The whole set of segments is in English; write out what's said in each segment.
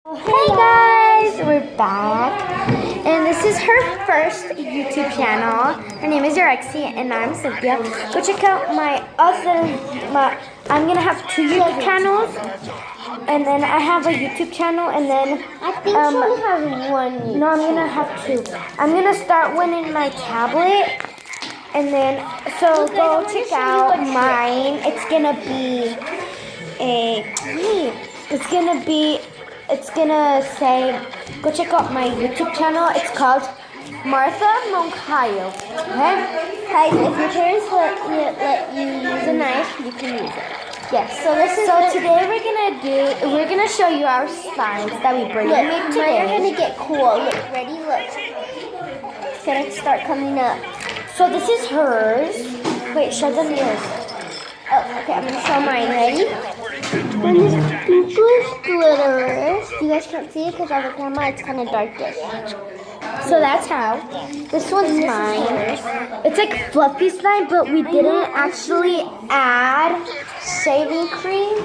Hey guys, we're back, and this is her first YouTube channel. Her name is Yorexie, and I'm Cynthia. Go check out I'm gonna have 2 YouTube channels, and then I have a YouTube channel, and then I think she only has one. No, I'm gonna have 2. I'm gonna start one in my tablet, and then so go check out mine. It's gonna say, go check out my YouTube channel. It's called Martha Moncayo. Okay? Guys, if your parents let you use a knife, you can use it. Yes. So today we're gonna show you our slimes that we made today. Mine are gonna get cool. Look, ready? Look. It's gonna start coming up. So this is hers. Wait, show them yours. Oh, okay, I'm gonna show mine. Ready? And this pinkish glitter. You guys can't see it because on the camera it's kind of darkish. So that's how. This one's mine. It's like fluffy slime, but we didn't actually add shaving cream.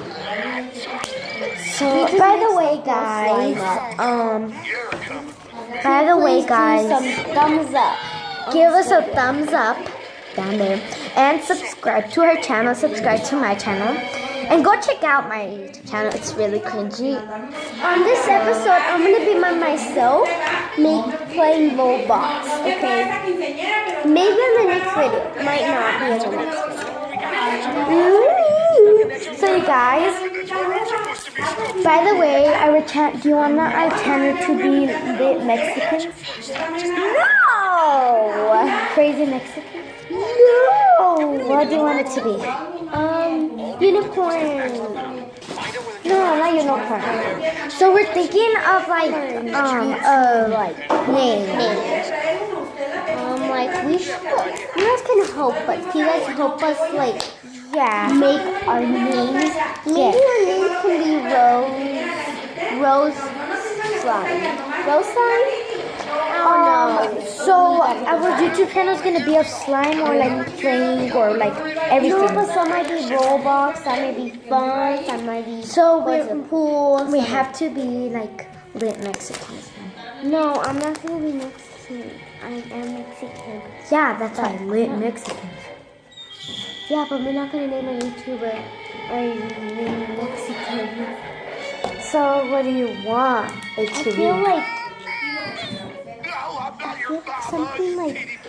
So by the way, guys, some thumbs up. give us a thumbs up down there, and subscribe to her channel, subscribe to my channel, and go check out my YouTube channel. It's really cringy. On this episode, I'm gonna be by myself, playing Roblox. Okay. Maybe in the next video. Might not be in the next video. So you guys, by the way, do you want our channel to be the Mexicans? No! Crazy Mexicans? No! What do you want it to be? Unicorn. No, not unicorn. So we're thinking of like names. Like we should. You guys can help us. Can you guys help us make our names? Maybe our names can be Rose Slime. Rose Slime? So our YouTube channel is gonna be of slime or like playing or like everything. No, but some might be Roblox, some might be fun, some might be pool. We have to be like lit Mexicans. No, I'm not gonna be Mexican. I am Mexican. Yeah, that's why lit Mexicans. Yeah, but we're not gonna name a YouTuber or name Mexican. So what do you want it to be? I feel like something like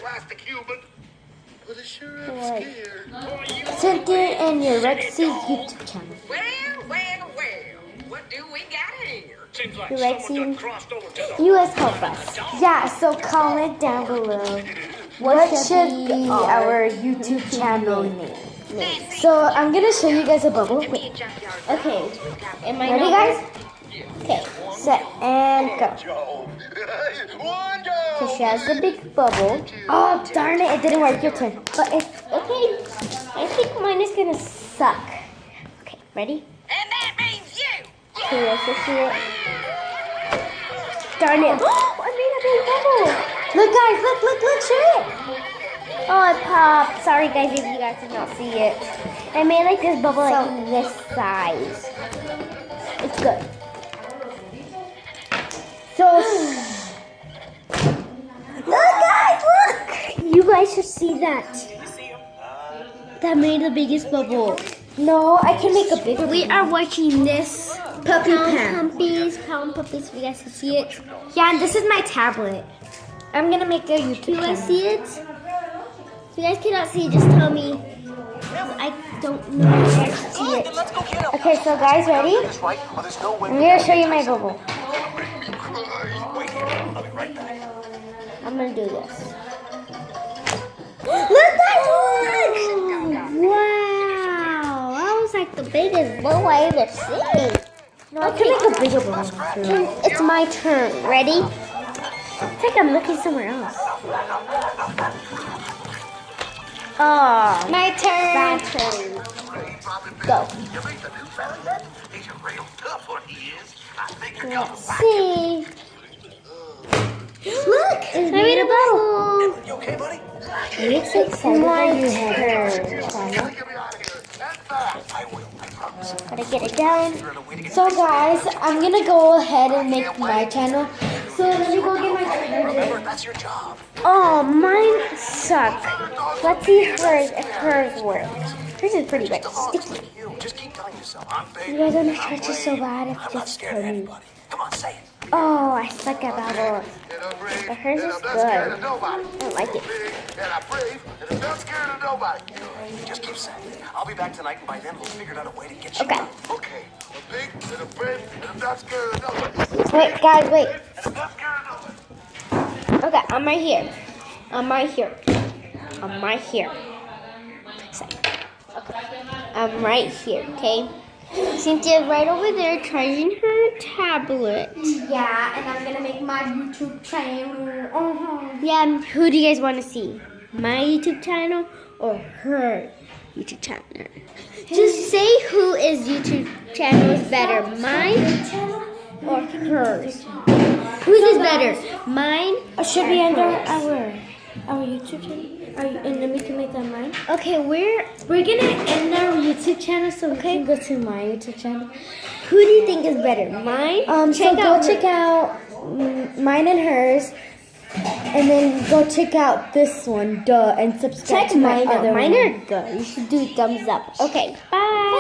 Cynthia and Yorexie's YouTube channel. Well, what do we got here? Seems like Yorexie, crossed over to you guys help us. Yeah, so comment down below what should be our YouTube channel name. So I'm gonna show you guys a bubble. Wait. Okay. Am I Ready, guys? Okay. Set and go. So she has the big bubble. Oh darn it! It didn't work. Your turn. But it's okay. I think mine is gonna suck. Okay, ready? And that means you! Okay, let's just see it. Darn it! Oh, I made a big bubble. Look, guys! Look! Show it! Oh, it popped. Sorry, guys, if you guys did not see it. I made like this bubble like this size. It's good. So, look, guys, look! You guys should see that. That made the biggest bubble. no, I can make a bigger. We are watching this Puppy Pound Pan. Puppies, if you guys can see it. Yeah, and this is my tablet. I'm gonna make a YouTube Do you guys channel. see it? If you guys cannot see it, just tell me. I don't know if you guys can see it. Let's go get him! Okay, so guys, ready? I'm gonna show you my bubble. I'm gonna do this. Look, guys! Wow, that was like the biggest bubble I ever seen. No, I can make a bigger bubble. It's my turn. Ready? It's like I'm looking somewhere else. Oh, my turn. My turn. Go. Let's see. Look! I made a bubble. You okay, buddy? It's exciting My that you have turn. Get me out of here. I will, I promise. Gotta get it down. So guys, I'm gonna go ahead and make my channel. So let me go get my charger. That's your job. Oh, mine suck. Let's see hers if hers works. Hers is pretty like sticky. You just keep telling yourself, I'm big. You guys don't I'm stretch it so brave, bad if I'm not just scared for of me. anybody. Come on, say it. Oh, I suck at bubbles. But hers is good. I don't like it. And I'm brave, and I'm not scared of nobody. Just keep saying it. I'll be back tonight, and by then we'll figure out a way to get you Okay. out. Okay. I'm big, and I'm brave, and I'm not scared of nobody. Wait, guys, wait. And I'm not scared of nobody. Okay, I'm right here. I'm right here. I'm right here. Okay. I'm right here, okay? Cynthia's right over there charging her tablet. Yeah, and I'm gonna make my YouTube channel. Yeah, who do you guys want to see? My YouTube channel or her YouTube channel? Just say who is YouTube channel is better, mine or hers? Whose is better, mine? Should be under our YouTube channel. And then we can make that mine. Okay, We're gonna end our YouTube channel so we can go to my YouTube channel. who do you think is better, mine? Check out mine and hers, and then go check out this one, and subscribe Check to my mine other out. Mine one. are good. You should do thumbs up. Okay, bye.